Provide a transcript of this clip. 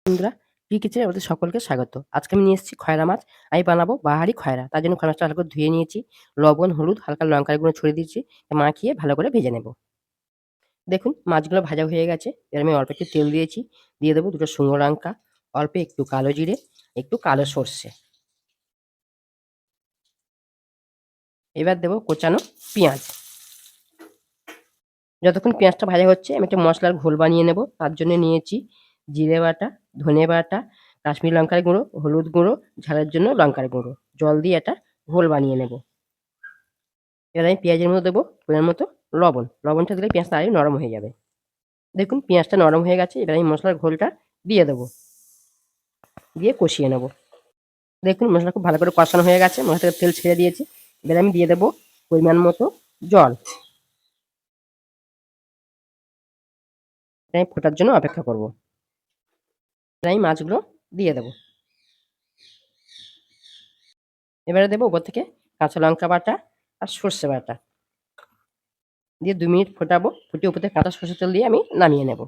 বন্ধুরা, প্রি কিচেনে আমাদের সকলকে স্বাগত। আজকে আমি নিয়ে এসেছি খয়রা মাছ। আমি বানাবো বাহারি খয়রা। তার জন্য খয়রা মাছটা ভালো করে ধুয়ে নিয়েছি। লবণ, হলুদ, হালকা লঙ্কার গুঁড়ো ছড়িয়ে দিয়েছি। মাখিয়ে ভালো করে ভেজে নেব। দেখুন মাছগুলো ভাজা হয়ে গেছে। এবার আমি অল্প একটু তেল দিয়েছি। দিয়ে দেবো ২ টো শুকনো লঙ্কা, অল্প একটু কালো জিরে, একটু কালো সর্ষে। এবার দেবো কোচানো পেঁয়াজ। যতক্ষণ পেঁয়াজটা ভাজা হচ্ছে আমি একটা মসলার ঘোল বানিয়ে নেব। তার জন্য নিয়েছি জিরে বাটা, ধনে বাটা, কাশ্মীরি লঙ্কার গুঁড়ো, হলুদ গুঁড়ো, ঝালের জন্য লঙ্কার গুঁড়ো। জল দিয়ে একটা ঘোল বানিয়ে নেব। এবার আমি পেঁয়াজের মধ্যে দেবো পরিমাণ মতো লবণ। লবণটা দিলে পেঁয়াজটা আরও নরম হয়ে যাবে। দেখুন পেঁয়াজটা নরম হয়ে গেছে। এবার আমি মসলার ঘোলটা দিয়ে দেবো। দিয়ে কষিয়ে নেব। দেখুন মসলা খুব ভালো করে কষানো হয়ে গেছে। মশলা থেকে তেল ছেড়ে দিয়েছে। এবার আমি দিয়ে দেবো পরিমাণ মতো জল। এটা আমি ফোটার জন্য অপেক্ষা করব। এবার আমি মাছগুলো দিয়ে দেবো। এবারে দেবো উপর থেকে কাঁচা লঙ্কা বাটা আর সর্ষে বাটা দিয়ে ২ মিনিট ফোটাবো। ফুটিয়ে উপর থেকে কাঁচা সর্ষের তেল দিয়ে আমি নামিয়ে নেব।